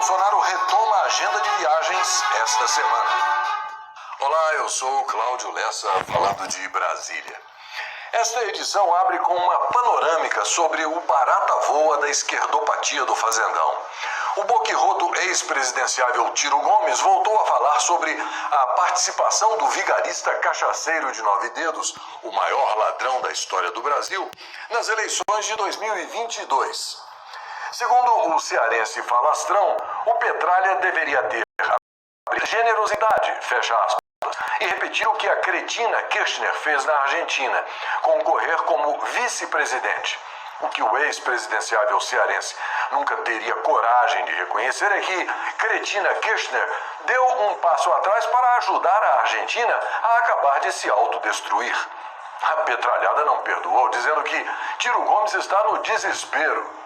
Bolsonaro retoma a agenda de viagens esta semana. Olá, eu sou Cláudio Lessa, falando de Brasília. Esta edição abre com uma panorâmica sobre o barata-voa da esquerdopatia do Fazendão. O boquirroto ex-presidenciável Ciro Gomes voltou a falar sobre a participação do vigarista cachaceiro de 9 dedos, o maior ladrão da história do Brasil, nas eleições de 2022. Segundo o cearense falastrão, o Petralha deveria ter generosidade, fecha aspas, e repetir o que a cretina Kirchner fez na Argentina, concorrer como vice-presidente. O que o ex-presidenciável cearense nunca teria coragem de reconhecer é que cretina Kirchner deu um passo atrás para ajudar a Argentina a acabar de se autodestruir. A petralhada não perdoou, dizendo que Ciro Gomes está no desespero.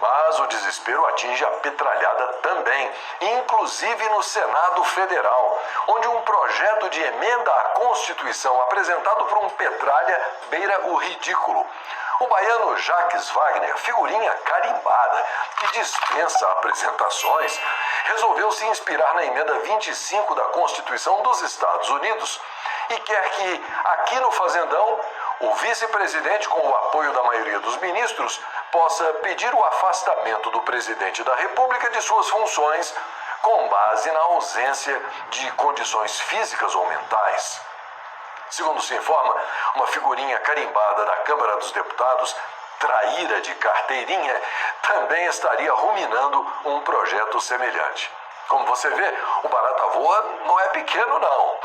Mas o desespero atinge a petralhada também, inclusive no Senado Federal, onde um projeto de emenda à Constituição apresentado por um petralha beira o ridículo. O baiano Jacques Wagner, figurinha carimbada, que dispensa apresentações, resolveu se inspirar na emenda 25 da Constituição dos Estados Unidos e quer que, aqui no Fazendão, o vice-presidente, com o apoio da maioria dos ministros, possa pedir o afastamento do presidente da República de suas funções com base na ausência de condições físicas ou mentais. Segundo se informa, uma figurinha carimbada da Câmara dos Deputados, traíra de carteirinha, também estaria ruminando um projeto semelhante. Como você vê, o barata-voa não é pequeno, não.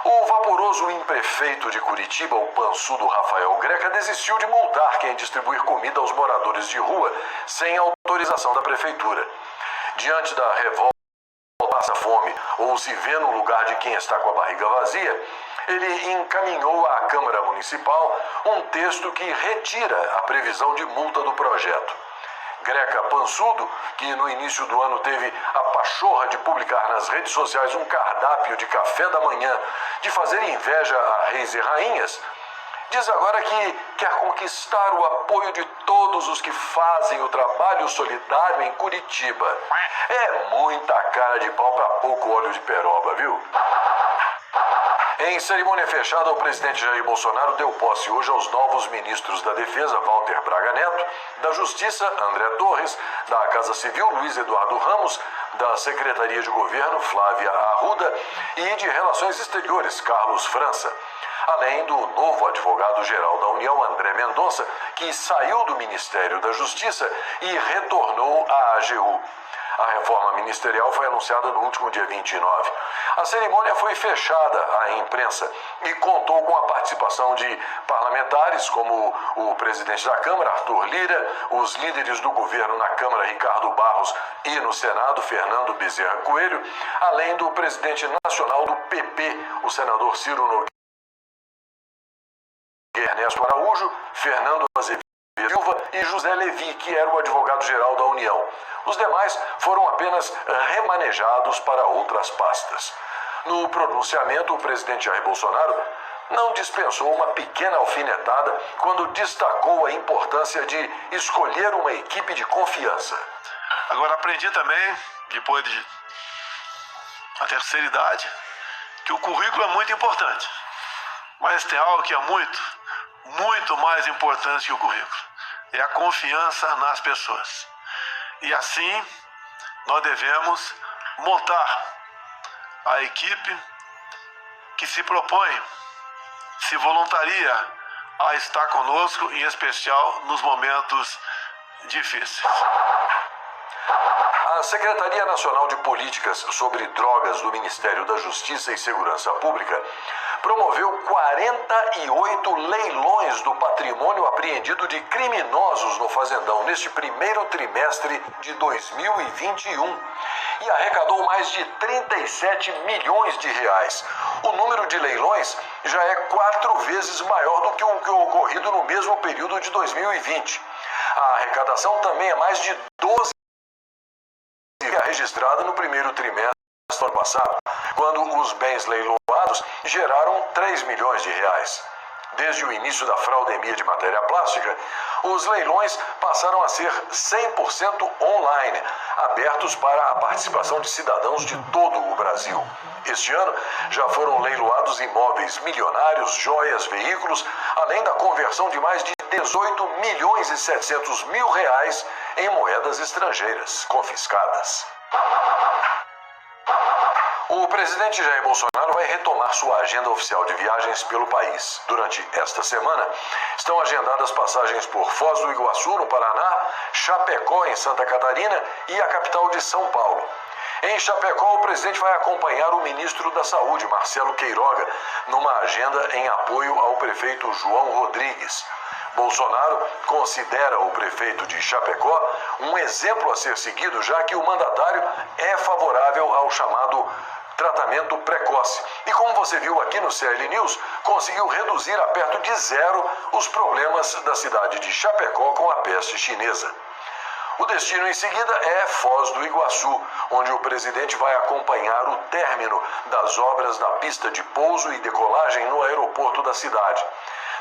O vaporoso imprefeito de Curitiba, o pançudo Rafael Greca, desistiu de multar quem distribuir comida aos moradores de rua sem autorização da prefeitura. Diante da revolta, passa fome ou se vê no lugar de quem está com a barriga vazia, ele encaminhou à Câmara Municipal um texto que retira a previsão de multa do projeto. Greca Pançudo, que no início do ano teve a pachorra de publicar nas redes sociais um cardápio de café da manhã, de fazer inveja a reis e rainhas, diz agora que quer conquistar o apoio de todos os que fazem o trabalho solidário em Curitiba. É muita cara de pau para pouco óleo de peroba, viu? Em cerimônia fechada, o presidente Jair Bolsonaro deu posse hoje aos novos ministros da Defesa, Walter Braga Neto, da Justiça, André Torres, da Casa Civil, Luiz Eduardo Ramos, da Secretaria de Governo, Flávia Arruda, e de Relações Exteriores, Carlos França. Além do novo advogado-geral da União, André Mendonça, que saiu do Ministério da Justiça e retornou à AGU. A reforma ministerial foi anunciada no último dia 29. A cerimônia foi fechada à imprensa e contou com a participação de parlamentares como o presidente da Câmara, Arthur Lira, os líderes do governo na Câmara, Ricardo Barros, e no Senado, Fernando Bezerra Coelho, além do presidente nacional do PP, o senador Ciro Nogueira, Ernesto Araújo, Fernando Azevedo Silva e José Levi, que era o advogado-geral da União. Os demais foram apenas remanejados para outras pastas. No pronunciamento, o presidente Jair Bolsonaro não dispensou uma pequena alfinetada quando destacou a importância de escolher uma equipe de confiança. Agora aprendi também, depois de a terceira idade, que o currículo é muito importante. Mas tem algo que é muito mais importante que o currículo. É a confiança nas pessoas. E assim, nós devemos montar a equipe que se propõe, se voluntaria a estar conosco, em especial nos momentos difíceis. A Secretaria Nacional de Políticas sobre Drogas do Ministério da Justiça e Segurança Pública promoveu 48 leilões do patrimônio apreendido de criminosos no Fazendão neste primeiro trimestre de 2021 e arrecadou mais de 37 milhões de reais. O número de leilões já é 4 vezes maior do que o ocorrido no mesmo período de 2020. A arrecadação também é mais de 12 registrada no primeiro trimestre do ano passado, quando os bens leiloados geraram 3 milhões de reais. Desde o início da fraudemia de matéria plástica, os leilões passaram a ser 100% online, abertos para a participação de cidadãos de todo o Brasil. Este ano, já foram leiloados imóveis milionários, joias, veículos, além da conversão de mais de 18 milhões e 700 mil reais em moedas estrangeiras confiscadas. O presidente Jair Bolsonaro vai retomar sua agenda oficial de viagens pelo país. Durante esta semana, estão agendadas passagens por Foz do Iguaçu, no Paraná, Chapecó, em Santa Catarina, e a capital de São Paulo. Em Chapecó, o presidente vai acompanhar o ministro da Saúde, Marcelo Queiroga, numa agenda em apoio ao prefeito João Rodrigues. Bolsonaro considera o prefeito de Chapecó um exemplo a ser seguido, já que o mandatário é favorável ao chamado tratamento precoce. E como você viu aqui no CL News, conseguiu reduzir a perto de zero os problemas da cidade de Chapecó com a peste chinesa. O destino em seguida é Foz do Iguaçu, onde o presidente vai acompanhar o término das obras da pista de pouso e decolagem no aeroporto da cidade.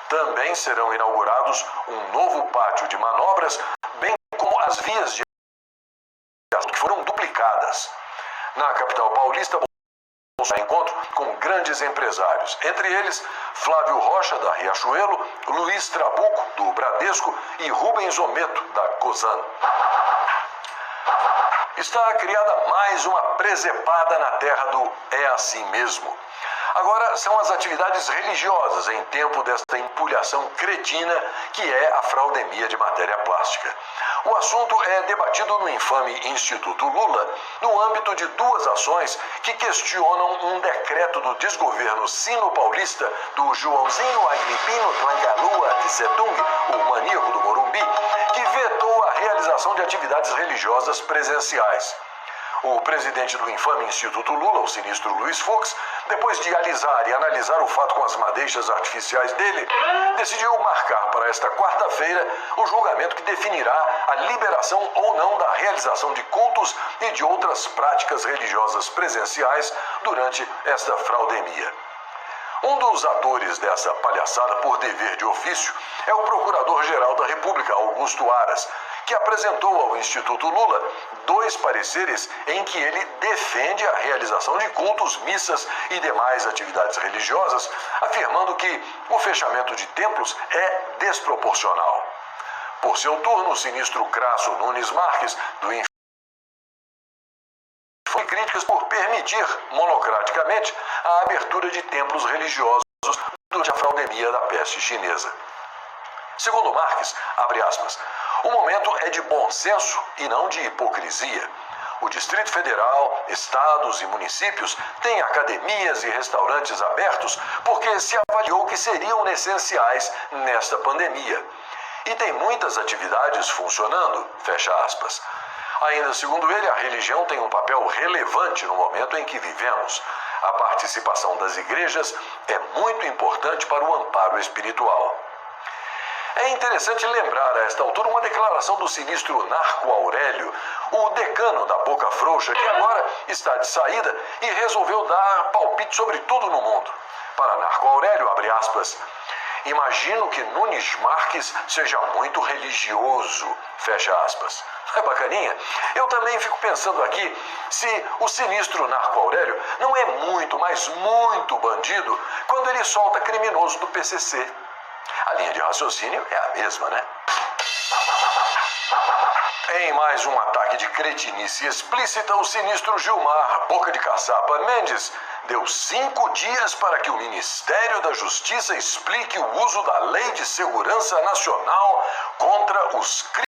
Também serão inaugurados um novo pátio de manobras, bem como as vias de que foram duplicadas. Na capital paulista, encontro com grandes empresários, entre eles Flávio Rocha, da Riachuelo, Luiz Trabuco, do Bradesco, e Rubens Ometo, da Cosan. Está criada mais uma presepada na terra do é assim mesmo. Agora são as atividades religiosas em tempo desta empulhação cretina que é a fraudemia de matéria plástica. O assunto é debatido no infame Instituto Lula, no âmbito de duas ações que questionam um decreto do desgoverno sino-paulista do Joãozinho Agripino Tlangalua Tsetung, o maníaco do Morumbi, que vetou a realização de atividades religiosas presenciais. O presidente do infame Instituto Lula, o sinistro Luiz Fux, depois de alisar e analisar o fato com as madeixas artificiais dele, decidiu marcar para esta quarta-feira o julgamento que definirá a liberação ou não da realização de cultos e de outras práticas religiosas presenciais durante esta fraudemia. Um dos atores dessa palhaçada por dever de ofício é o Procurador-Geral da República, Augusto Aras, que apresentou ao Instituto Lula dois pareceres em que ele defende a realização de cultos, missas e demais atividades religiosas, afirmando que o fechamento de templos é desproporcional. Por seu turno, o sinistro Crasso Nunes Marques, do foi críticas por permitir, monocraticamente, a abertura de templos religiosos durante a fraudemia da peste chinesa. Segundo Marques, abre aspas, o momento é de bom senso e não de hipocrisia. O Distrito Federal, estados e municípios têm academias e restaurantes abertos porque se avaliou que seriam essenciais nesta pandemia. E tem muitas atividades funcionando, fecha aspas. Ainda segundo ele, a religião tem um papel relevante no momento em que vivemos. A participação das igrejas é muito importante para o amparo espiritual. É interessante lembrar a esta altura uma declaração do sinistro Narco Aurélio, o decano da Boca Frouxa, que agora está de saída e resolveu dar palpite sobre tudo no mundo. Para Narco Aurélio, abre aspas, imagino que Nunes Marques seja muito religioso, fecha aspas. É bacaninha? Eu também fico pensando aqui se o sinistro Narco Aurélio não é muito, mas muito bandido quando ele solta criminoso do PCC. A linha de raciocínio é a mesma, né? Em mais um ataque de cretinice explícita, o sinistro Gilmar Boca de Caçapa Mendes deu 5 dias para que o Ministério da Justiça explique o uso da Lei de Segurança Nacional contra os criminosos,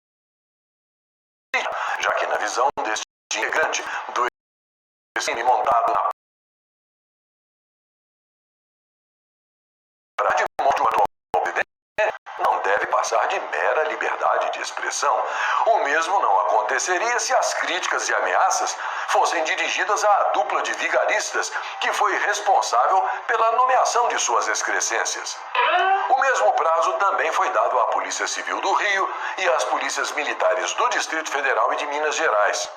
já que na visão deste integrante do crime montado na de modo atual não deve passar de mera liberdade de expressão. O mesmo não aconteceria se as críticas e ameaças fossem dirigidas à dupla de vigaristas que foi responsável pela nomeação de suas excrescências. O mesmo prazo também foi dado à Polícia Civil do Rio e às polícias militares do Distrito Federal e de Minas Gerais.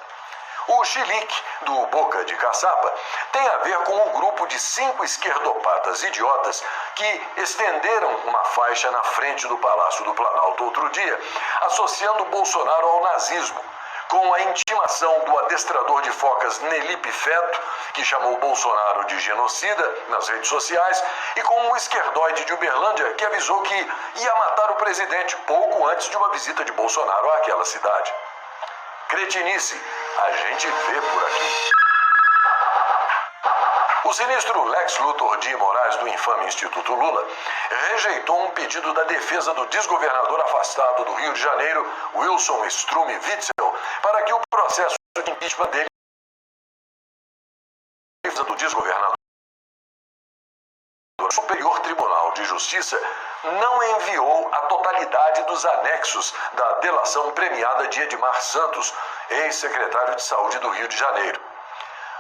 O chilique do Boca de Caçapa tem a ver com o grupo de 5 esquerdopatas idiotas que estenderam uma faixa na frente do Palácio do Planalto outro dia, associando Bolsonaro ao nazismo, com a intimação do adestrador de focas Nelipe Feto, que chamou Bolsonaro de genocida nas redes sociais, e com um esquerdoide de Uberlândia que avisou que ia matar o presidente pouco antes de uma visita de Bolsonaro àquela cidade. Cretinice, a gente vê por aqui. O sinistro Lex Luthor de Moraes, do infame Instituto Lula, rejeitou um pedido da defesa do desgovernador afastado do Rio de Janeiro, Wilson Strume Witzel, para que o processo de impeachment dele do desgovernador do Superior Tribunal de Justiça não enviou a totalidade dos anexos da delação premiada de Edmar Santos, ex-secretário de Saúde do Rio de Janeiro.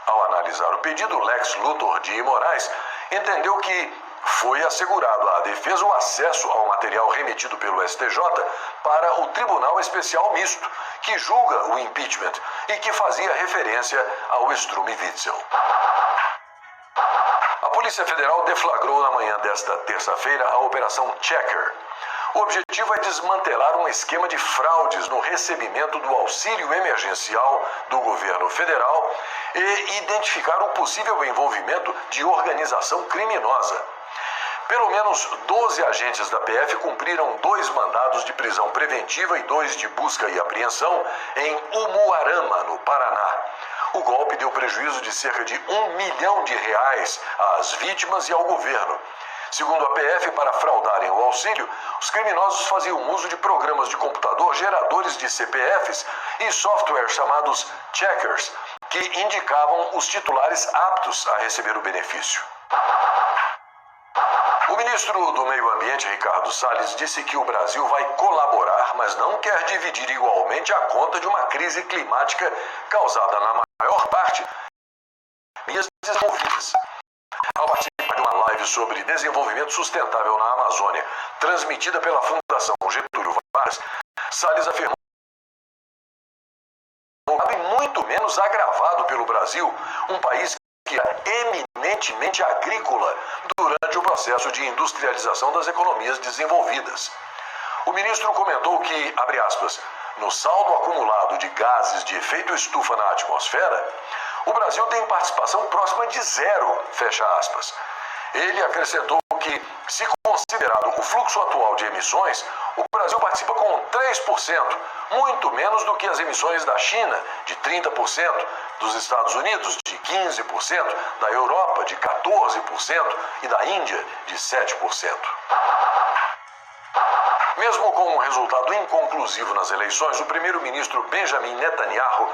Ao analisar o pedido, Lex Luthor de Moraes entendeu que foi assegurado à defesa o acesso ao material remetido pelo STJ para o Tribunal Especial Misto, que julga o impeachment e que fazia referência ao Strume Witzel. A Polícia Federal deflagrou na manhã desta terça-feira a Operação Checker. O objetivo é desmantelar um esquema de fraudes no recebimento do auxílio emergencial do governo federal e identificar o possível envolvimento de organização criminosa. Pelo menos 12 agentes da PF cumpriram 2 mandados de prisão preventiva e 2 de busca e apreensão em Umuarama, no Paraná. O golpe deu prejuízo de cerca de R$1 milhão às vítimas e ao governo. Segundo a PF, para fraudarem o auxílio, os criminosos faziam uso de programas de computador geradores de CPFs e softwares chamados checkers, que indicavam os titulares aptos a receber o benefício. O ministro do Meio Ambiente, Ricardo Salles, disse que o Brasil vai colaborar, mas não quer dividir igualmente a conta de uma crise climática causada na maior parte das desenvolvidas. Ao participar de uma live sobre desenvolvimento sustentável na Amazônia, transmitida pela Fundação Getúlio Vargas, Salles afirmou que muito menos agravado pelo Brasil, um país que é eminentemente agrícola durante o processo de industrialização das economias desenvolvidas. O ministro comentou que, abre aspas, no saldo acumulado de gases de efeito estufa na atmosfera, o Brasil tem participação próxima de 0, fecha aspas. Ele acrescentou que, se considerado o fluxo atual de emissões, o Brasil participa com 3%, muito menos do que as emissões da China, de 30%, dos Estados Unidos, de 15%, da Europa, de 14% e da Índia, de 7%. Mesmo com um resultado inconclusivo nas eleições, o primeiro-ministro Benjamin Netanyahu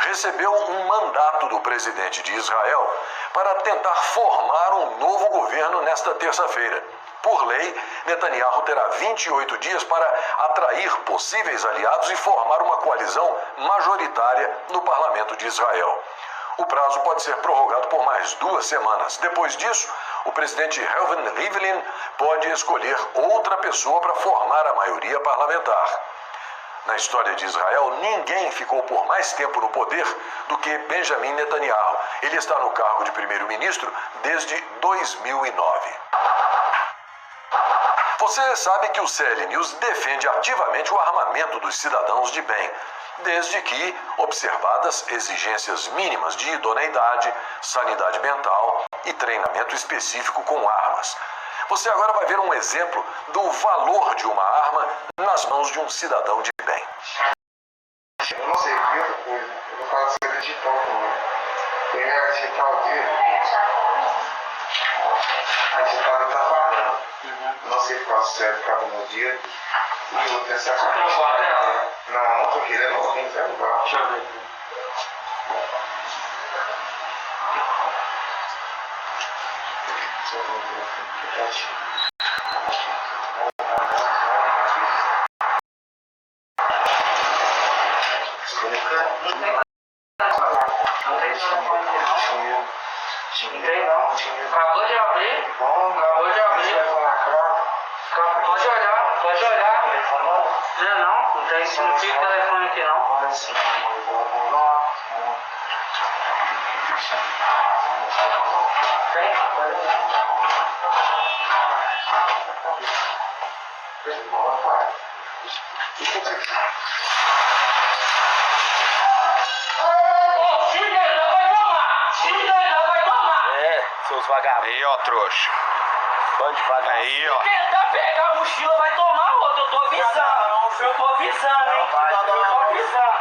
recebeu um mandato do presidente de Israel para tentar formar um novo governo nesta terça-feira. Por lei, Netanyahu terá 28 dias para atrair possíveis aliados e formar uma coalizão majoritária no parlamento de Israel. O prazo pode ser prorrogado por mais 2 semanas. Depois disso, o presidente Reuven Rivlin pode escolher outra pessoa para formar a maioria parlamentar. Na história de Israel, ninguém ficou por mais tempo no poder do que Benjamin Netanyahu. Ele está no cargo de primeiro-ministro desde 2009. Você sabe que o CL News defende ativamente o armamento dos cidadãos de bem, desde que observadas exigências mínimas de idoneidade, sanidade mental e treinamento específico com armas. Você agora vai ver um exemplo do valor de uma arma nas mãos de um cidadão de bem. Eu não sei, primeira coisa, eu vou falar sobre digital também. Pegar a digital dele, a digital tá falando. Não sei qual serve para no dia. E eu vou pensar que não, não tô querendo, não tem que levar. Deixa eu ver aqui. Não tem não. Acabou de abrir. Acabou de abrir. Pode olhar. Não, não tem. Não fica telefone aqui não. Seus vagabundos. Aí, ó, trouxa. Bando de vagabundo. Aí, ó. Tentar pegar a mochila, vai tomar outra. Eu tô avisando. Eu tô avisando, hein? Eu tô avisando.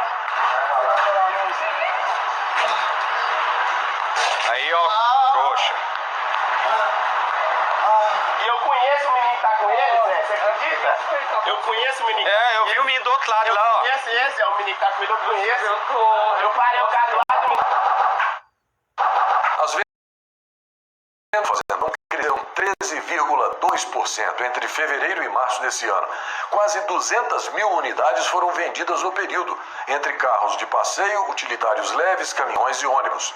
Aí, ó, trouxa. E eu conheço o menino que tá com eles, né? Você acredita? Eu conheço o menino. É, eu vi o menino do outro lado lá, ó. Esse é o menino que tá com ele, eu conheço. Eu parei o carro do lado. As vendas fazendão cresceram 13,2% entre fevereiro e março desse ano. Quase 200 mil unidades foram vendidas no período, entre carros de passeio, utilitários leves, caminhões e ônibus.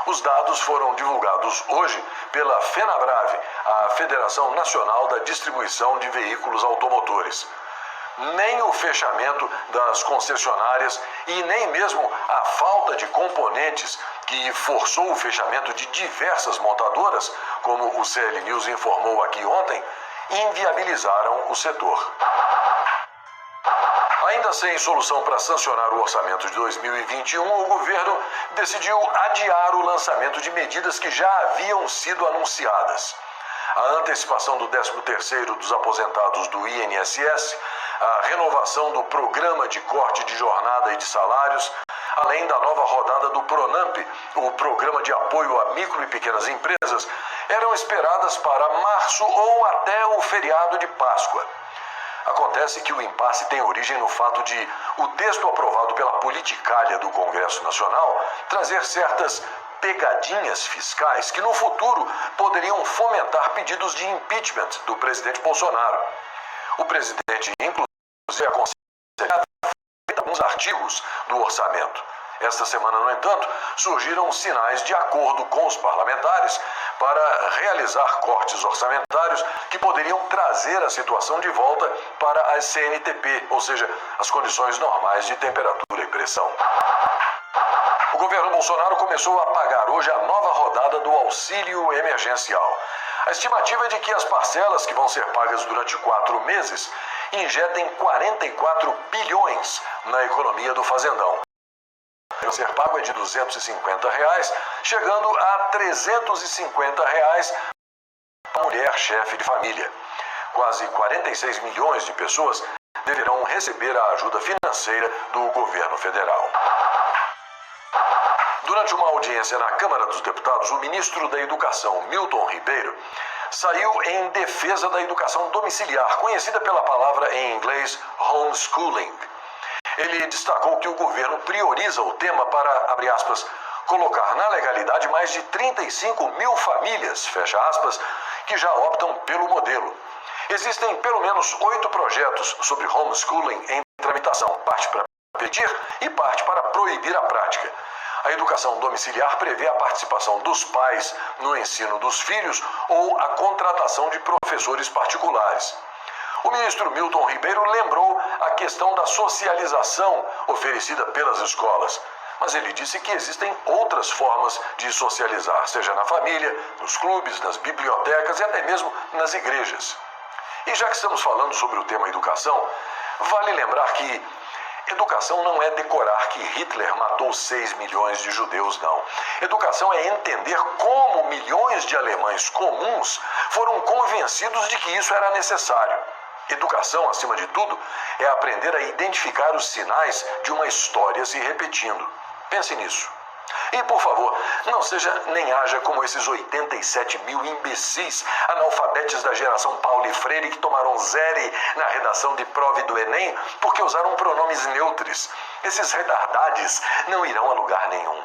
Os dados foram divulgados hoje pela FenaBrave, a Federação Nacional da Distribuição de Veículos Automotores. Nem o fechamento das concessionárias e nem mesmo a falta de componentes que forçou o fechamento de diversas montadoras, como o CL News informou aqui ontem, inviabilizaram o setor. Ainda sem solução para sancionar o orçamento de 2021, o governo decidiu adiar o lançamento de medidas que já haviam sido anunciadas. A antecipação do 13º dos aposentados do INSS, a renovação do programa de corte de jornada e de salários, além da nova rodada do PRONAMP, o Programa de Apoio a Micro e Pequenas Empresas, eram esperadas para março ou até o feriado de Páscoa. Acontece que o impasse tem origem no fato de o texto aprovado pela politicalha do Congresso Nacional trazer certas pegadinhas fiscais que no futuro poderiam fomentar pedidos de impeachment do presidente Bolsonaro. O presidente, inclusive, aconselha alguns artigos do orçamento. Esta semana, no entanto, surgiram sinais de acordo com os parlamentares para realizar cortes orçamentários que poderiam trazer a situação de volta para as CNTP, ou seja, as condições normais de temperatura e pressão. O governo Bolsonaro começou a pagar hoje a nova rodada do auxílio emergencial. A estimativa é de que as parcelas que vão ser pagas durante 4 meses injetem 44 bilhões na economia do fazendão. O ser pago é de R$ 250, chegando a R$ 350 para a mulher chefe de família. Quase 46 milhões de pessoas deverão receber a ajuda financeira do governo federal. Durante uma audiência na Câmara dos Deputados, o ministro da Educação, Milton Ribeiro, saiu em defesa da educação domiciliar, conhecida pela palavra em inglês homeschooling. Ele destacou que o governo prioriza o tema para, abre aspas, colocar na legalidade mais de 35 mil famílias, fecha aspas, que já optam pelo modelo. Existem pelo menos 8 projetos sobre homeschooling em tramitação, parte para pedir e parte para proibir a prática. A educação domiciliar prevê a participação dos pais no ensino dos filhos ou a contratação de professores particulares. O ministro Milton Ribeiro lembrou a questão da socialização oferecida pelas escolas, mas ele disse que existem outras formas de socializar, seja na família, nos clubes, nas bibliotecas e até mesmo nas igrejas. E já que estamos falando sobre o tema educação, vale lembrar que educação não é decorar que Hitler matou 6 milhões de judeus, não. Educação é entender como milhões de alemães comuns foram convencidos de que isso era necessário. Educação, acima de tudo, é aprender a identificar os sinais de uma história se repetindo. Pense nisso. E, por favor, não seja nem haja como esses 87 mil imbecis analfabetos da geração Paulo e Freire que tomaram zero na redação de prova do Enem porque usaram pronomes neutros. Esses retardades não irão a lugar nenhum.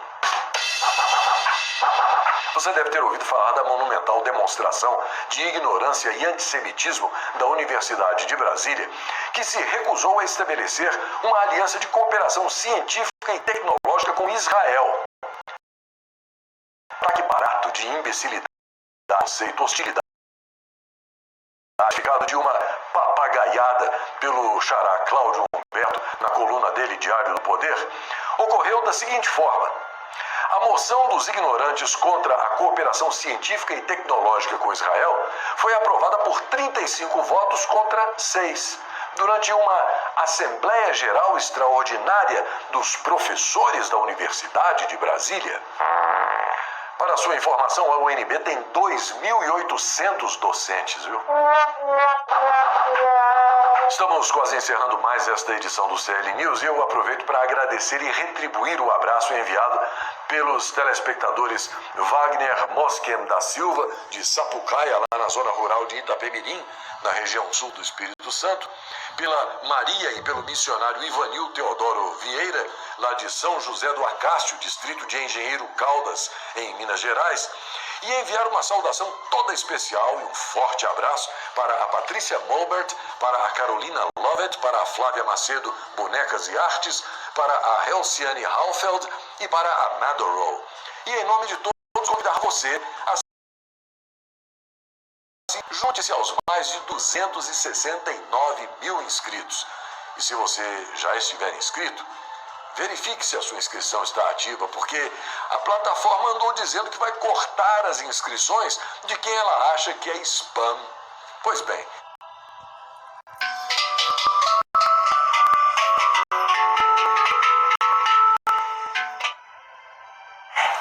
Você deve ter ouvido falar da monumental demonstração de ignorância e antissemitismo da Universidade de Brasília, que se recusou a estabelecer uma aliança de cooperação científica e tecnológica com Israel. Ataque barato de imbecilidade, conceito, hostilidade, ficado de uma papagaiada pelo xará Cláudio Humberto na coluna dele Diário do Poder, ocorreu da seguinte forma. A moção dos ignorantes contra a cooperação científica e tecnológica com Israel foi aprovada por 35 votos contra 6, durante uma Assembleia Geral Extraordinária dos professores da Universidade de Brasília. Para sua informação, a UNB tem 2.800 docentes, viu? Estamos quase encerrando mais esta edição do CL News e eu aproveito para agradecer e retribuir o abraço enviado pelos telespectadores Wagner Mosquen da Silva, de Sapucaia, lá na zona rural de Itapemirim, na região sul do Espírito Santo, pela Maria e pelo missionário Ivanil Teodoro Vieira, lá de São José do Acácio, distrito de Engenheiro Caldas, em Minas Gerais, e enviar uma saudação toda especial e um forte abraço para a Patrícia Molbert, para a Carolina Lovett, para a Flávia Macedo, Bonecas e Artes, para a Helciane Halfeld e para a Madorow. E em nome de todos, convidar você a junte-se aos mais de 269 mil inscritos. E se você já estiver inscrito, verifique se a sua inscrição está ativa, porque a plataforma andou dizendo que vai cortar as inscrições de quem ela acha que é spam. Pois bem,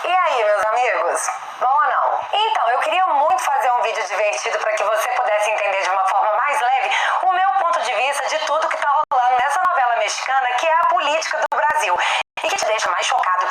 E aí, meus amigos? Bom ou não? Então, eu queria muito fazer um vídeo divertido para que você pudesse entender de uma forma mais leve o meu ponto de vista de tudo que tá rolando nessa novela mexicana, que é a política do Brasil, e que te deixa mais chocado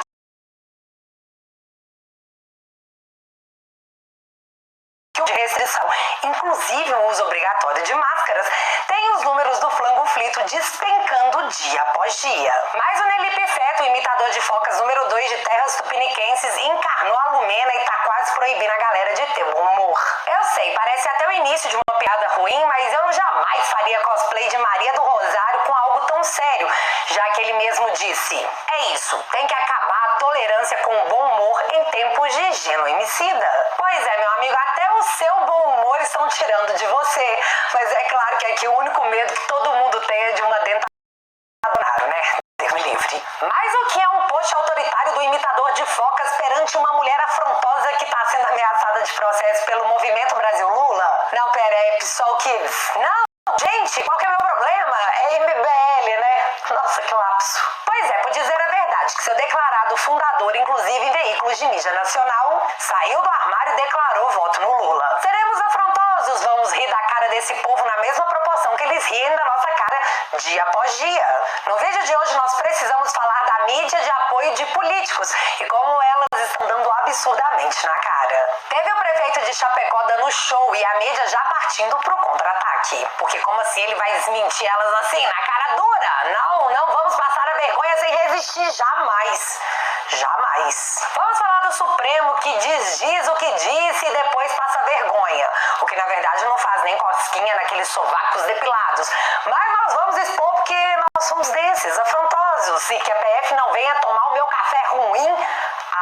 que o de restrição, inclusive o uso obrigatório de máscaras, tem os números do flango flito despencando dia após dia. Mas o Nelipe Feto, o imitador de focas número 2 de terras tupiniquenses, encarnou a Lumena e tá quase proibindo a galera de ter bom humor. Eu sei, parece até o início de uma piada ruim, mas eu jamais faria cosplay de Maria do Rosário com algo tão sério, já que ele mesmo disse: é isso, tem que acabar a tolerância com o bom humor em tempos de genocida. Pois é, meu amigo, até o seu bom humor estão tirando de você. Mas é claro que aqui o único medo que todo mundo tem é de uma dentadura, né? Deus me livre. Mas o que é um post autoritário do imitador de focas perante uma mulher afrontosa que está sendo ameaçada de processo pelo Movimento Brasil Lula? Não, pera aí, Psol Kids. Não, gente, qual que é o meu problema? É MBL, né? Nossa, que lapso. Pois é, por dizer a verdade, que seu declarado fundador, inclusive em veículos de mídia nacional, saiu do armário e declarou voto no Lula. Seremos afrontosos, vamos rir da cara desse povo na mesma proporção que eles riem da nossa cara dia após dia. No vídeo de hoje nós precisamos falar da mídia de apoio de políticos e como elas estão dando absurdamente na cara. Teve o prefeito de Chapecó dando show e a mídia já partindo pro contra-ataque. Porque como assim ele vai desmentir elas assim, na cara dura? Não vamos passar a vergonha sem resistir, jamais. Jamais. Vamos falar do Supremo que diz o que disse e depois passa vergonha. O que na verdade não faz nem cosquinha naqueles sovacos depilados. Mas nós vamos expor porque nós somos desses, afrontosos. E que a PF não venha tomar o meu café ruim.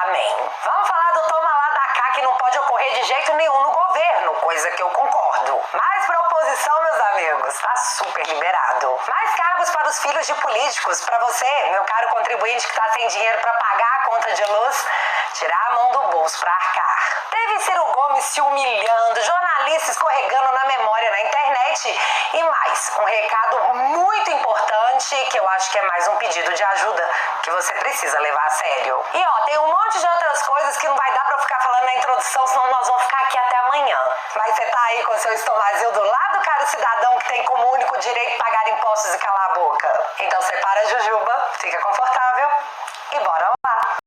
Amém. Vamos falar do toma lá da cá que não pode ocorrer de jeito nenhum no governo, coisa que eu concordo. Mas pra oposição, meus amigos, tá super liberado. Mais cargos para os filhos de políticos. Pra você, meu caro contribuinte que tá sem dinheiro pra pagar a conta de luz, tirar a mão do bolso pra arcar. Teve Ciro Gomes se humilhando, jornalista escorregando na memória na internet e mais, um recado muito importante que eu acho que é mais um pedido de ajuda que você precisa levar a sério. E ó, tem um monte de outras coisas que não vai dar pra eu ficar falando na introdução, senão nós vamos ficar aqui até amanhã. Mas você tá aí com seu estomazil do lado, caro cidadão que tem como único direito pagar impostos e calar a boca? Então separa a jujuba, fica confortável e bora lá.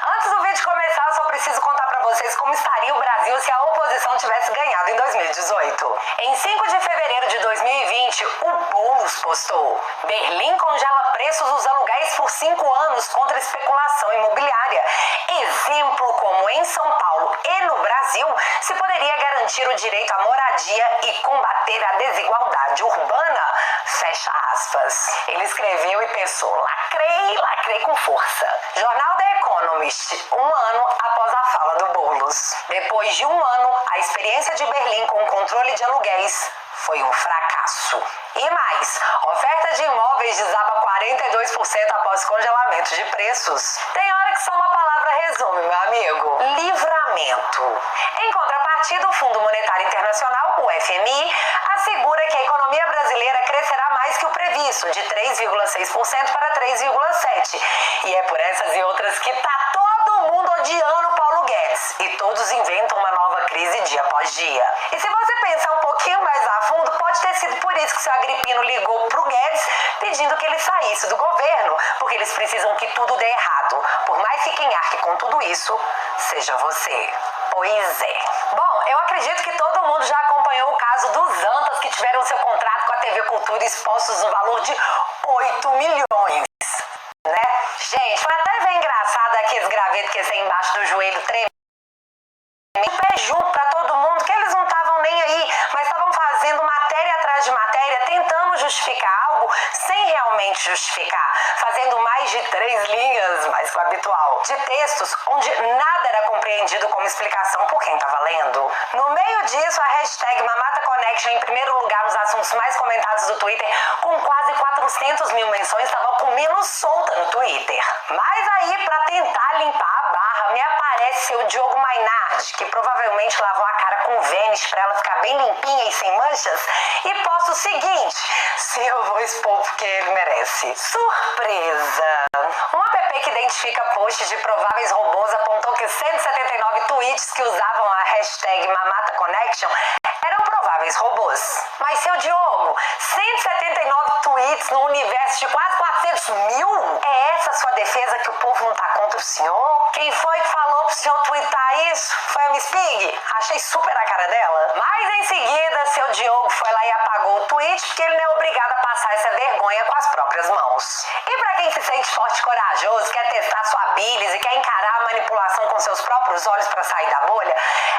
Antes do vídeo começar, eu só preciso contar pra vocês como estaria o Brasil se a oposição tivesse ganhado em 2018. Em 5 de fevereiro de 2020, o Boulos postou: Berlim congela preços dos aluguéis por 5 anos contra especulação imobiliária. Exemplo como em São Paulo e no Brasil se poderia garantir o direito à moradia e combater a desigualdade urbana. Fecha aspas. Ele escreveu e pensou: lacrei com força. Jornal The Economist, um ano após a fala do bolos. Depois de um ano, a experiência de Berlim com o controle de aluguéis foi um fracasso. E mais, oferta de imóveis desaba 42% após congelamento de preços. Tem hora que só uma palavra resume, meu amigo: livramento. Em contrapartida, o Fundo Monetário Internacional, o FMI, assegura que a economia brasileira crescerá mais que o previsto, de 3,6% para 3,7%. E é por essas e outras que tá todo mundo odiando Paulo Guedes. E todos inventam uma nova crise dia após dia. E se você pensar um pouquinho mais a fundo, pode ter sido por isso que seu Agripino ligou pro Guedes pedindo que ele saísse do governo, porque eles precisam que tudo dê errado, por mais que quem arque com tudo isso seja você. Pois é. Bom, eu acredito que todo mundo já acompanhou o caso dos Antas que tiveram seu contrato com a TV Cultura expostos no valor de 8 milhões, né? Gente, foi até bem engraçado aqueles gravetos que esse aí embaixo do joelho treme pé junto pra todo mundo, que eles não estavam nem aí, mas estavam fazendo matéria atrás de matéria, tentando justificar algo sem realmente justificar, fazendo mais de 3 linhas, mais que o habitual, de textos onde nada era compreendido como explicação por quem estava lendo. No meio disso, a hashtag MamataConnection, em primeiro lugar nos assuntos mais comentados do Twitter, com quase 400 mil menções, estava comendo solta no Twitter. Mas aí, pra tentar limpar a barra, me aparece seu Diogo Mainardi, que provavelmente lavou a cara com Vênus pra ela ficar bem limpinha e sem manchas, e posta o seguinte: se eu vou expor porque ele merece. Surpresa! Um app que identifica posts de prováveis robôs apontou que 179 tweets que usavam a hashtag MamataConnection eram prováveis robôs. Mas, seu Diogo, 179 tweets no universo de quase 400 mil? É essa a sua defesa que o povo não tá contra o senhor? Quem foi que falou pro senhor twittar isso? Foi a Miss Pig? Achei super a cara dela. Mas em seguida, seu Diogo foi lá e apagou o tweet porque ele não é obrigado a passar essa vergonha com as próprias mãos. E pra quem se sente forte e corajoso, quer testar sua bilis e quer encarar a manipulação com seus próprios olhos pra sair da bolha,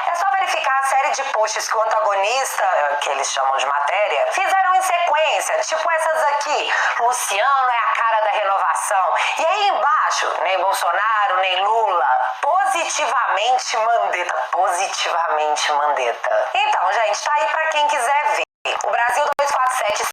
é só verificar a série de posts que o antagonista, que eles chamam de matéria, fizeram em sequência, tipo essas aqui: Luciano é a cara da renovação. E aí embaixo, nem Bolsonaro, nem Lula. Positivamente Mandetta. Positivamente Mandetta. Então, gente, tá aí pra quem quiser ver. O Brasil 247,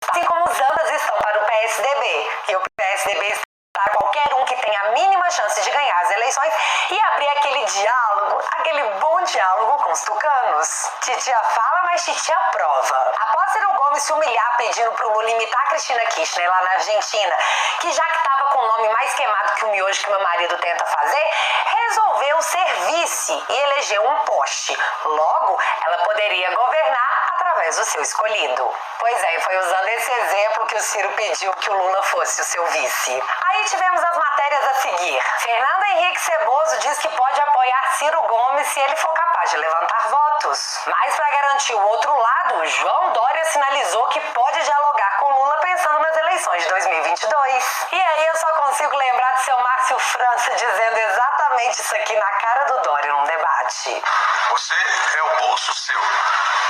assim como os Antas estão para o PSDB. E o PSDB está para qualquer um que tenha a mínima chance de ganhar as eleições e abrir aquele diálogo, aquele bom diálogo com os tucanos. Titia fala, mas titia prova. Após Ciro Gomes se humilhar pedindo pro Lula imitar a Cristina Kirchner lá na Argentina, que já que tava com o nome mais queimado que o miojo que meu marido tenta fazer, resolveu ser vice e elegeu um poste. Logo, ela poderia governar através do seu escolhido. Pois é, foi usando esse exemplo que o Ciro pediu que o Lula fosse o seu vice. Aí tivemos as matérias a seguir. Fernando Henrique Ceboso diz que pode apoiar Ciro Gomes se ele for capaz de levantar votos. Mas para garantir o outro lado, João Dória sinalizou que pode dialogar com Lula pensando nas eleições de 2022. E aí eu só consigo lembrar de seu Márcio França dizendo exatamente isso aqui na cara do Dória num debate. Você é o bolso seu.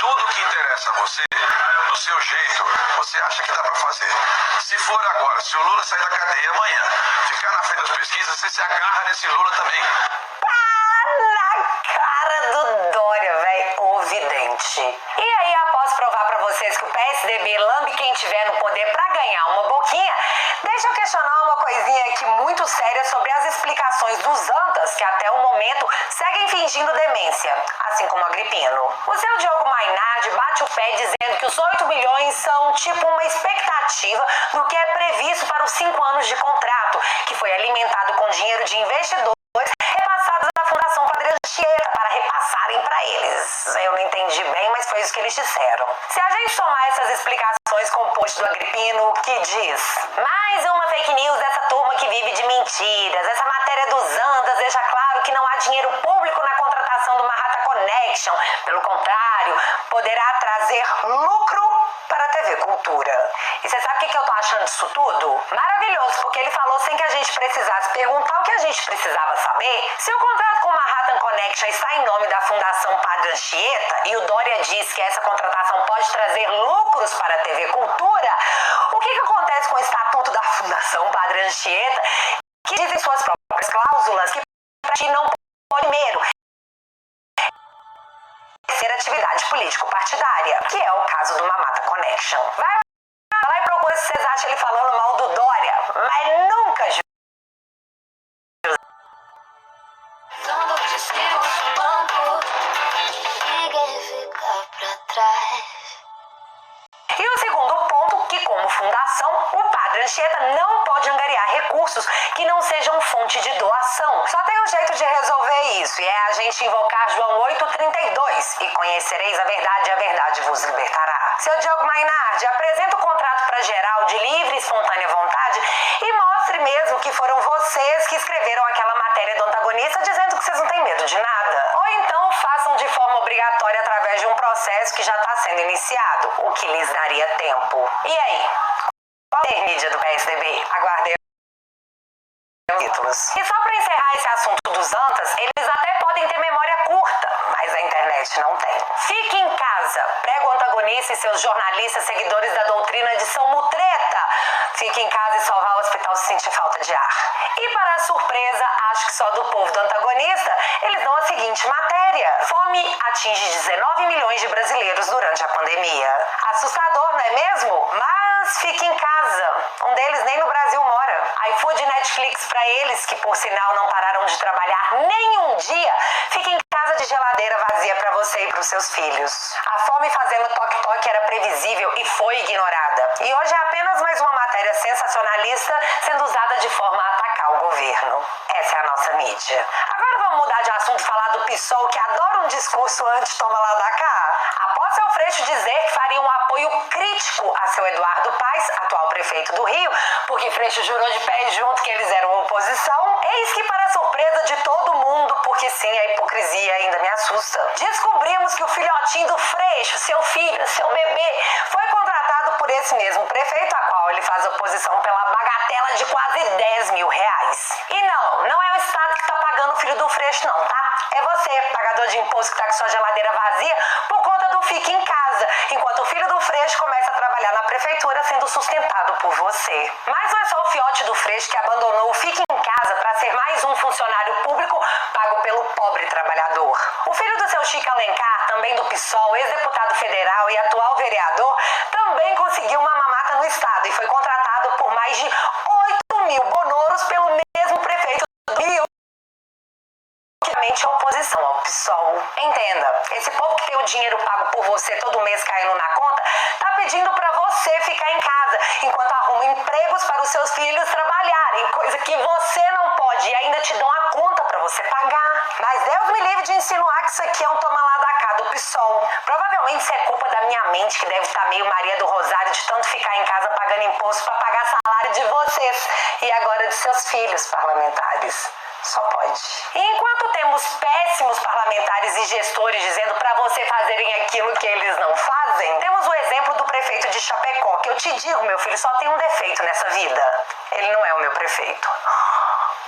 Tudo que interessa a você, do seu jeito, você acha que dá pra fazer. Se for agora, se o Lula sair da cadeia amanhã, ficar na frente das pesquisas, você se agarra nesse Lula também. Na cara do Dória, velho, ovidente. E aí, após provar pra vocês que o PSDB lambe quem tiver no poder pra ganhar uma boquinha, deixa eu questionar uma coisinha aqui muito séria sobre as explicações dos Antas, que até o momento seguem fingindo demência, assim como Agripino. O seu Diogo Mainardi bate o pé dizendo que os 8 milhões são tipo uma expectativa do que é previsto para os 5 anos de contrato, que foi alimentado com dinheiro de investidores repassados da Fundação Padre Anchieta para repassarem para eles. Eu não entendi bem, mas foi isso que eles disseram. Se a gente somar essas explicações com o post do Agripino, que diz: mais uma fake news dessa turma que vive de mentiras, essa matéria dos Antas deixa claro que não há dinheiro público na contratação do MamataConnection, pelo contrário, poderá trazer lucro para a TV Cultura. E você sabe o que eu tô achando disso tudo? Maravilhoso, porque ele falou sem que a gente precisasse perguntar o que a gente precisava saber. Se o contrato com o MamataConnection está em nome da Fundação Padre Anchieta e o Dória diz que essa contratação pode trazer lucros para a TV Cultura, o que acontece com o estatuto da Fundação Padre Anchieta, que diz em suas próprias cláusulas que não primeiro ser atividade político-partidária, que é o caso do Mamata Connection. Vai lá e procura se vocês acham ele falando mal do Dória, mas nunca ninguém fica pra trás. E o segundo ponto, que como fundação, o Padre Anchieta não pode angariar recursos que não sejam fonte de doação. Só tem um jeito de resolver isso, e é a gente invocar João 8,32, e conhecereis a verdade vos libertará. Seu Diogo Mainardi, apresenta o contrato para geral de livre e espontânea vontade e mostre mesmo que foram vocês que escreveram aquela matéria do antagonista dizendo que vocês não têm medo de nada. Ou então façam de forma obrigatória através de um processo que já está sendo iniciado, o que lhes daria tempo. E aí? Qual é a mídia do PSDB? Aguardem títulos. E só para encerrar esse assunto dos antas, eles até podem ter memória curta, mas a internet não tem. Fique em casa, prega o antagonista e seus jornalistas seguidores da doutrina de São Mutreta. Fique em casa e só vá ao hospital se sentir falta de ar. E para surpresa, acho que só do povo do antagonista, eles dão a seguinte matéria: fome atinge 19 milhões de brasileiros durante a pandemia. Assustador, não é mesmo? Mas fique em casa. Um deles nem no Brasil mora. iFood e Netflix para eles, que por sinal não pararam de trabalhar nem um dia. Fique em casa de geladeira vazia para você e para os seus filhos. A fome fazendo toque-toque era previsível e foi ignorada. E hoje é apenas mais uma matéria sensacionalista sendo usada de forma a atacar o governo. Essa é a nossa mídia. Agora vamos mudar de assunto e falar do PSOL, que adora um discurso anti-toma lá da cá. Após seu Freixo dizer que faria um apoio crítico a seu Eduardo Paes, atual prefeito do Rio, porque Freixo jurou de pé junto que eles eram oposição, eis que, para surpresa de todo mundo, porque sim, a hipocrisia ainda me assusta, descobrimos que o filhotinho do Freixo, seu filho, seu bebê, foi contratado por esse mesmo prefeito, a qual ele faz oposição pela bagatela de quase 10 mil reais. E não é o Estado que está pagando o filho do Freixo não, tá? É você, pagador de imposto, que tá com sua geladeira vazia por conta do fique em casa, enquanto o filho do Freixo começa a trabalhar na prefeitura sendo sustentado por você. Mas não é só o fiote do Freixo que abandonou o fique em casa para ser mais um funcionário público pago pelo pobre trabalhador. O filho do seu Chico Alencar, também do PSOL, ex-deputado federal e atual vereador, também conseguiu uma mamata no estado e foi contratado por mais de 8 mil bonouros pelo mesmo prefeito do Rio, a oposição ao PSOL. Entenda, esse povo que tem o dinheiro pago por você todo mês caindo na conta, tá pedindo pra você ficar em casa, enquanto arruma empregos para os seus filhos trabalharem, coisa que você não pode, e ainda te dão a conta pra você pagar. Mas Deus me livre de insinuar que isso aqui é um toma lá da cá do PSOL. Provavelmente isso é culpa da minha mente, que deve estar meio Maria do Rosário de tanto ficar em casa pagando imposto pra pagar salário de vocês e agora de seus filhos parlamentares. Só pode. E enquanto temos péssimos parlamentares e gestores dizendo para você fazerem aquilo que eles não fazem, temos o exemplo do prefeito de Chapecó, que eu te digo, meu filho, só tem um defeito nessa vida: ele não é o meu prefeito.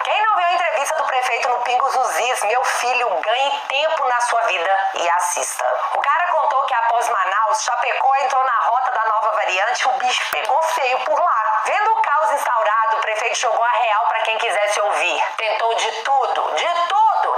Quem não viu a entrevista do prefeito no Pingos nos Is, meu filho, ganhe tempo na sua vida e assista. O cara contou que após Manaus, Chapecó entrou na rota da nova variante, o bicho pegou feio por lá. Vendo o caos instaurado, o prefeito jogou a real para quem quisesse ouvir. Tentou de tudo,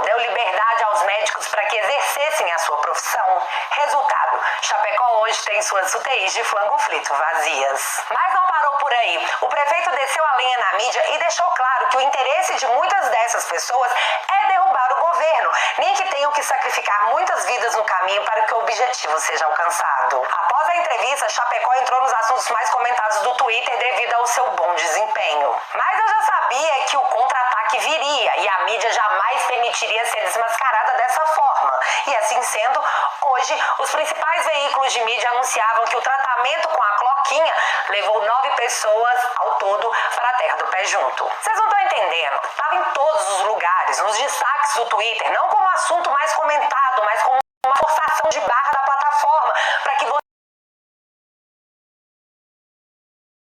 deu liberdade aos médicos para que exercessem a sua profissão. Resultado, Chapecó hoje tem suas UTIs de flango-flito vazias. Mas não parou por aí. O prefeito desceu a lenha na mídia e deixou claro que o interesse de muitas dessas pessoas é derrubar o governo, nem que tenham que sacrificar muitas vidas no caminho para que o objetivo seja alcançado. Após a entrevista, Chapecó entrou nos assuntos mais comentados do Twitter devido ao seu bom desempenho. Mas eu já sabia que o contra-ataque viria e a mídia jamais permitiria ser desmascarada dessa forma. E assim sendo, hoje os principais veículos de mídia anunciavam que o tratamento com a cloquinha levou 9 pessoas ao todo para a terra do pé junto. Vocês não estão entendendo? Estava em todos os lugares, nos destaques do Twitter, não como assunto mais comentado, mas como uma forçação de barra da plataforma para que você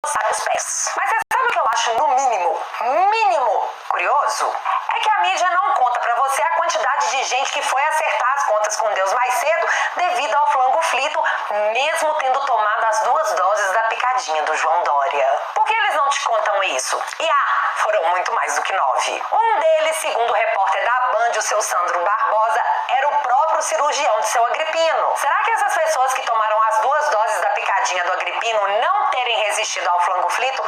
saia os pés. Mas você sabe o que eu acho acho no mínimo curioso é que a mídia não conta pra você a quantidade de gente que foi acertar as contas com Deus mais cedo devido ao flangoflito, mesmo tendo tomado as 2 doses da picadinha do João Dória. Por que eles não te contam isso? E foram muito mais do que 9. Um deles, segundo o repórter da Band, o seu Sandro Barbosa, era o próprio cirurgião de seu Agrippino. Será que essas pessoas que tomaram as 2 doses da picadinha do Agrippino não terem resistido ao flangoflito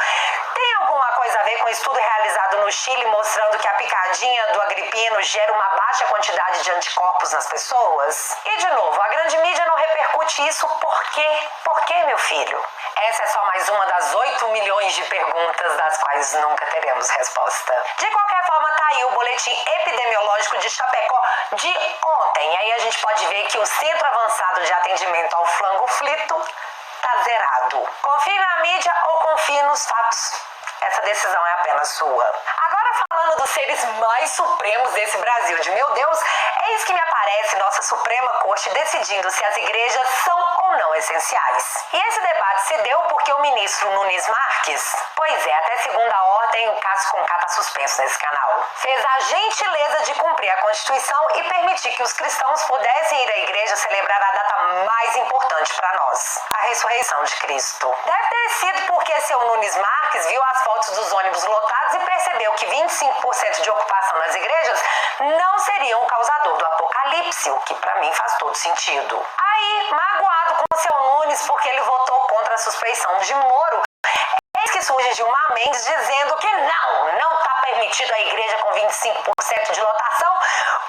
tem alguma coisa a ver com o estudo realizado no Chile mostrando que a picadinha do Agrippino gera uma baixa quantidade de anticorpos nas pessoas? E de novo, a grande mídia não repercute isso por quê? Por quê, meu filho? Essa é só mais uma das 8 milhões de perguntas das quais nunca teremos resposta. De qualquer forma, tá aí o boletim epidemiológico de Chapecó de ontem. Aí a gente pode ver que o Centro Avançado de Atendimento ao Flangoflito tá zerado. Confie na mídia ou confie nos fatos? Essa decisão é apenas sua. Agora, falando dos seres mais supremos desse Brasil de meu Deus, eis que me aparece nossa Suprema Corte decidindo se as igrejas são ou não essenciais. E esse debate se deu porque o ministro Nunes Marques, pois é, até segunda ordem, o caso Conká tá suspenso nesse canal, fez a gentileza de cumprir a Constituição e permitir que os cristãos pudessem ir à igreja celebrar a data mais importante para nós, a ressurreição de Cristo. Deve ter sido porque seu Nunes Marques viu as fotos dos ônibus lotados e percebeu que 25% de ocupação nas igrejas não seriam o causador do apocalipse, o que pra mim faz todo sentido. Aí, magoado com o seu Nunes porque ele votou contra a suspeição de Moro, eis que surge Gilmar Mendes dizendo que não tá permitido a igreja com 25% de lotação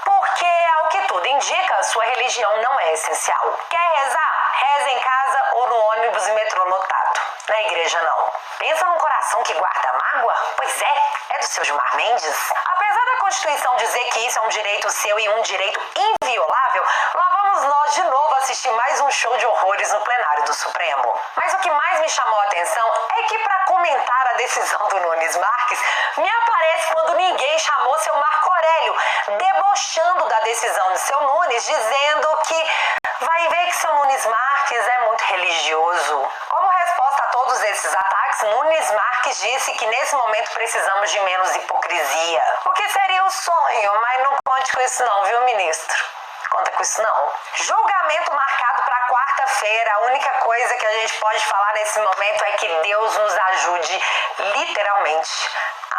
porque, ao que tudo indica, sua religião não é essencial. Quer rezar? Reza em casa ou no ônibus e metrô lotado. Na igreja não. Pensa num coração que guarda mágoa? Pois é do seu Gilmar Mendes. Apesar da Constituição dizer que isso é um direito seu e um direito inviolável, lá vamos nós de novo assistir mais um show de horrores no plenário do Supremo. Mas o que mais me chamou a atenção é que, para comentar a decisão do Nunes Marques, me aparece quando ninguém chamou seu Marco Aurélio, debochando da decisão de seu Nunes, dizendo que vai ver que seu Nunes Marques é muito religioso. Como resposta a todos esses ataques, Nunes Marques disse que nesse momento precisamos de menos hipocrisia. O que seria o sonho, mas não conte com isso não, viu, ministro? Conta com isso não. Julgamento marcado para quarta-feira. A única coisa que a gente pode falar nesse momento é que Deus nos ajude, literalmente.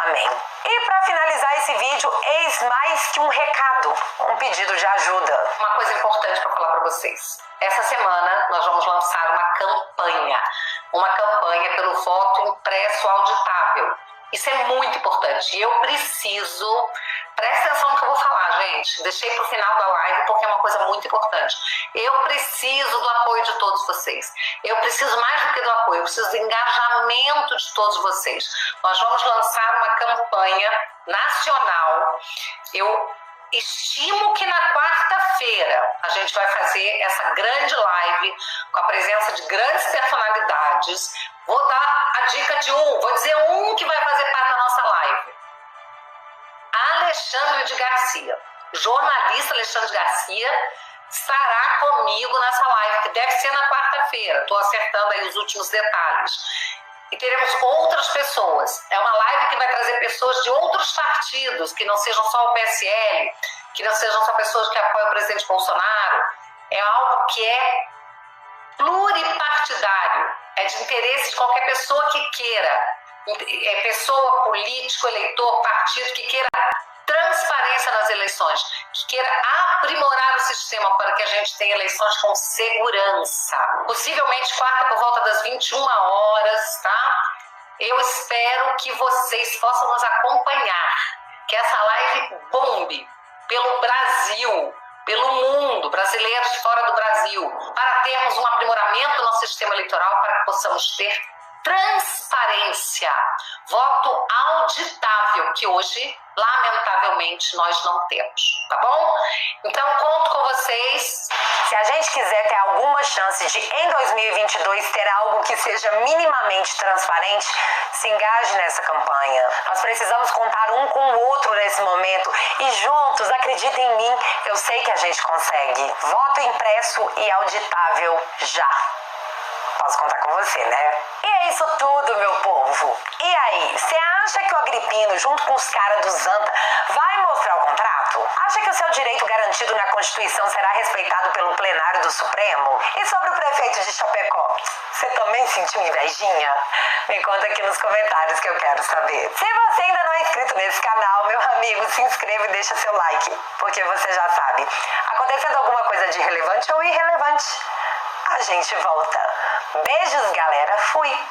Amém. E para finalizar esse vídeo, eis mais que um recado, um pedido de ajuda. Uma coisa importante para falar para vocês. Essa semana nós vamos lançar uma campanha pelo voto impresso auditável. Isso é muito importante. E eu preciso, presta atenção no que eu vou falar, gente. Deixei para o final da live porque é uma coisa muito importante. Eu preciso do apoio de todos vocês. Eu preciso mais do que do apoio, eu preciso do engajamento de todos vocês. Nós vamos lançar uma campanha nacional. Eu estimo que na quarta-feira a gente vai fazer essa grande live com a presença de grandes personalidades. Vou dar a dica de vou dizer que vai fazer parte da nossa live. Alexandre de Garcia, jornalista Alexandre de Garcia, estará comigo nessa live, que deve ser na quarta-feira. Estou acertando aí os últimos detalhes. E teremos outras pessoas. É uma live que vai trazer pessoas de outros partidos, que não sejam só o PSL, que não sejam só pessoas que apoiam o presidente Bolsonaro. É algo que é pluripartidário, é de interesse de qualquer pessoa que queira, pessoa, político, eleitor, partido, que queira transparência nas eleições, que queira aprimorar o sistema para que a gente tenha eleições com segurança. Possivelmente quarta por volta das 21 horas, tá? Eu espero que vocês possam nos acompanhar, que essa live bombe pelo Brasil, pelo mundo, brasileiros fora do Brasil, para termos um aprimoramento no nosso sistema eleitoral, para que possamos ter transparência, voto auditável, que hoje, lamentavelmente, nós não temos, tá bom? Então, conto com vocês. Se a gente quiser ter alguma chance de, em 2022, ter algo que seja minimamente transparente, se engaje nessa campanha. Nós precisamos contar um com o outro nesse momento e juntos, acreditem em mim, eu sei que a gente consegue. Voto impresso e auditável já. Posso contar com você, né? E é isso tudo, meu povo. E aí, você acha filipino junto com os caras do Zanta vai mostrar o contrato? Acha que o seu direito garantido na Constituição será respeitado pelo plenário do Supremo? E sobre o prefeito de Chapecó? Você também sentiu invejinha? Me conta aqui nos comentários que eu quero saber. Se você ainda não é inscrito nesse canal, meu amigo, se inscreva e deixa seu like, porque você já sabe, acontecendo alguma coisa de relevante ou irrelevante, a gente volta. Beijos, galera. Fui.